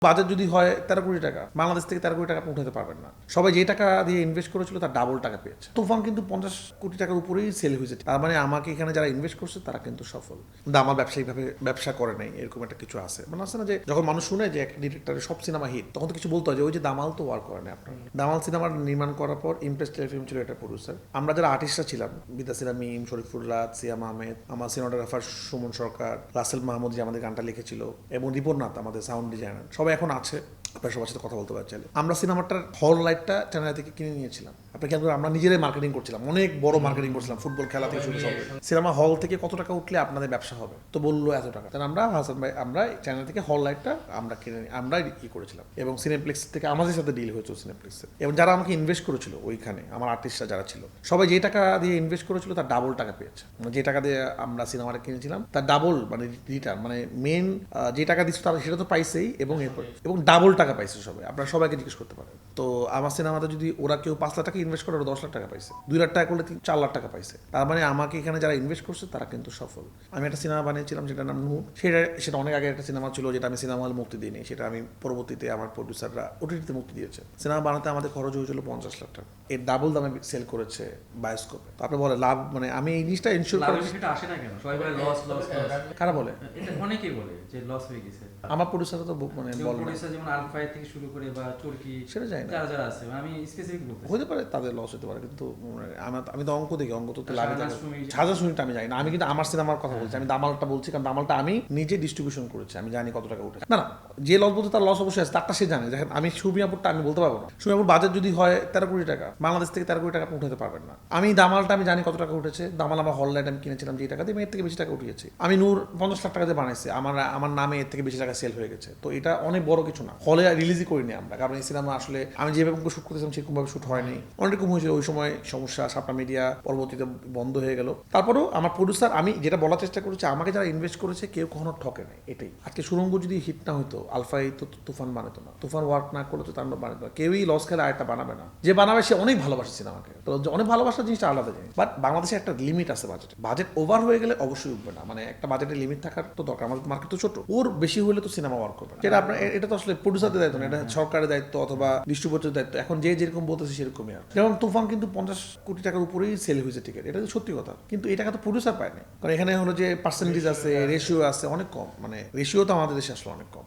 Budget যদি হয় 13 কোটি টাকা, বাংলাদেশ থেকে 13 কোটি টাকা আপনি উঠাতে পারবেন না। সবাই যে টাকা দিয়ে ইনভেস্ট করেছিল তার ডাবল টাকা পেয়েছে। তুফান কিন্তু 50 কোটি টাকার উপরেই সেল হয়েছে। তার মানে আমাকে এখানে যারা ইনভেস্ট করছে তারা কিন্তু সফল। কিন্তু আমার ব্যবসায়িকভাবে ব্যবসা করে নাই, এরকম একটা কিছু আছে। মানে আছে না যে যখন মানুষ শুনে যে একটা ডিরেক্টরের সব সিনেমা হিট, তখন তো কিছু বলতে হয় যে ওই যে দামাল তো ওয়ার্ক করে না আপনার। দামাল সিনেমা নির্মাণ করার পর ইমপ্রেস টেলিফিল্ম ছিল এটা প্রডিউসার। আমরা যারা আর্টিস্টরা ছিলাম, বিদ্যাসিরা মিম, শরীফুল্লাহ, সিয়াম আহমেদ, আমার সিনেমাটোগ্রাফার সুমন সরকার, রাসেল মাহমুদ যে আমাদের গানটা লিখেছিল, এবং রিপননাথ আমাদের সাউন্ড ডিজাইনার, সবাই এখন আছে। আপনার সবার সাথে কথা বলতে পারছি। আমরা সিনেমাটার হল লাইটটা চ্যানেল থেকে কিনে নিয়েছিলাম। আপনি খেয়াল করে আমরা নিজেরাই মার্কেটিং করছিলাম, অনেক বড় মার্কেটিং করছিলাম, ফুটবল খেলা থেকে শুরু সব। সিনেমা হল থেকে কত টাকা উঠলে আপনাদের ব্যবসা হবে, তো বললো এত টাকা। তাহলে আমরা হাসান ভাই আমরা চ্যানেল থেকে হল লাইটটা আমরা কিনে আমরা ই করেছিলাম, এবং সিনেপ্লেক্স থেকে আমাদের সাথে ডিল হয়েছিল সিনেপ্লেক্সে। এবং যারা আমাকে ইনভেস্ট করেছিল ওইখানে, আমার আর্টিস্টরা যারা ছিল, সবাই যে টাকা দিয়ে ইনভেস্ট করেছিল তার ডাবল টাকা পেয়েছে। মানে যে টাকা দিয়ে আমরা সিনেমাটা কিনেছিলাম তার ডাবল, মানে রিটার্ন, মানে মেন যে টাকা দিচ্ছে তারা সেটা তো পাইছেই, এবং এরপর এবং ডাবল টাকা পাইছে সবাই। আপনারা সবাইকে জিজ্ঞেস করতে পারেন। তো আমার সিনেমাতে যদি ওরা কেউ 5 লাখ টাকা ইনভেস্ট করে, ওরা 10 লাখ টাকা পাইছে। 2 লাখ টাকা করলে 4 লাখ টাকা পাইছে। তার মানে আমাকে এখানে যারা ইনভেস্ট করছে তারা কিন্তু সফল। আমি একটা সিনেমা বানিয়েছিলাম যেটার নাম নূর। সেটা অনেক আগে একটা সিনেমা ছিল, যেটা আমি সিনেমা হলে মুক্তি দিইনি। সেটা আমি পরবর্তীতে আমার প্রডিউসাররা ওটিটিতে মুক্তি দিয়েছে। সিনেমা বানাতে আমাদের খরচ হয়েছিল 50 লাখ টাকা। এর ডাবল দামে সেল করেছে বায়োস্কোপে। তো আপনি বলে লাভ, মানে আমি এই জিনিসটা ইনশিওর করে। সেটা আসে না কেন? সবাই বলে লস লস লস। কারা বলে? এটা অনেকেই বলে যে লস হয়ে গেছে। আমার প্রডিউসার তো মানে বলে না। প্রডিউসার যেমন আলফাই থেকে শুরু করে বা চরকি, সেটা যায় না, যারা যারা আছে, আমি স্পেসিফিক বলতে হতে পারে তাদের লস হতে পারে, কিন্তু আমি তো অঙ্ক দেখি, অঙ্ক তো লাভে থাকে। শাহজাহান সাজা শুনিটা আমি জানি না। আমি কিন্তু আমার সিনেমার কথা বলছি, আমি দামালটা বলছি, কারণ দামালটা আমি নিজে ডিস্ট্রিবিউশন করেছি, আমি জানি কত টাকা উঠে। না না, যে লস বলতে তার লস অবশ্যই আছে, তারটা সে জানে। দেখেন আমি সুমিয়াপুরটা আমি বলতে পারবো না। সুমিয়াপুর বাজেট যদি হয় 13 কোটি টাকা, বাংলাদেশ থেকে 13 কোটি টাকা আপনি উঠাতে পারবেন না। আমি দামালটা আমি জানি কত টাকা উঠেছে। দামাল আমার হল লাইট আমি কিনেছিলাম যে টাকা দিয়ে, আমি এর থেকে বেশি টাকা উঠিয়েছি। আমি নূর 50 লাখ টাকা দিয়ে বানাইছি, আমার নামে এর থেকে বেশি টাকা সেল হয়ে গেছে। তো এটা অনেক বড় কিছু না। হলে রিলিজই করিনি আমরা, কারণ এই সিনেমা আসলে আমি যেভাবে শুট করতেছিলাম সেরকমভাবে শুট হয়নি। অনেকরকম হয়েছিল ওই সময় সমস্যা, সাপটা মিডিয়া পরবর্তীতে বন্ধ হয়ে গেল। তারপরেও আমার প্রডিউসার, আমি যেটা বলার চেষ্টা করেছি, আমাকে যারা ইনভেস্ট করেছে কেউ কখনো ঠকে নাই। এটাই আজকে সুরঙ্গ যদি হিট না হতো, আলফাই তো তুফান বানাতো না। তুফান ওয়ার্ক না করলে তো তাণ্ডব বানাতো না। কেউই লস খেলে আরেকটা বানাবে না। যে বানাবে সে অনেক ভালোবাসে সিনেমাকে। তো অনেক ভালোবাসার জিনিসটা আলাদা জিনিস। বাট বাংলাদেশে একটা লিমিট আছে বাজেট। বাজেট ওভার হয়ে গেলে অবশ্যই উঠবে না। মানে একটা বাজেটের লিমিট থাকার তো দরকার। আমাদের মার্কেট তো ছোট, ওর বেশি হলে তো সিনেমা ওয়ার্ক করবে না। যেটা আপনার, এটা তো আসলে প্রডিউসারদের দায়িত্ব না, এটা সরকারের দায়িত্ব অথবা ডিস্ট্রিবিউটরের দায়িত্ব। এখন যে যেরকম বলতেছে সেরকমই। আর যেমন তুফান কিন্তু 50 কোটি টাকার উপরেই সেল হয়েছে টিকিট, এটা তো সত্যি কথা। কিন্তু এই টাকা তো প্রডিউসার পায়নি, কারণ এখানে হলো যে পার্সেন্টেজ আছে, রেশিও আছে অনেক কম। মানে রেশিও তো আমাদের দেশে আসলে অনেক কম।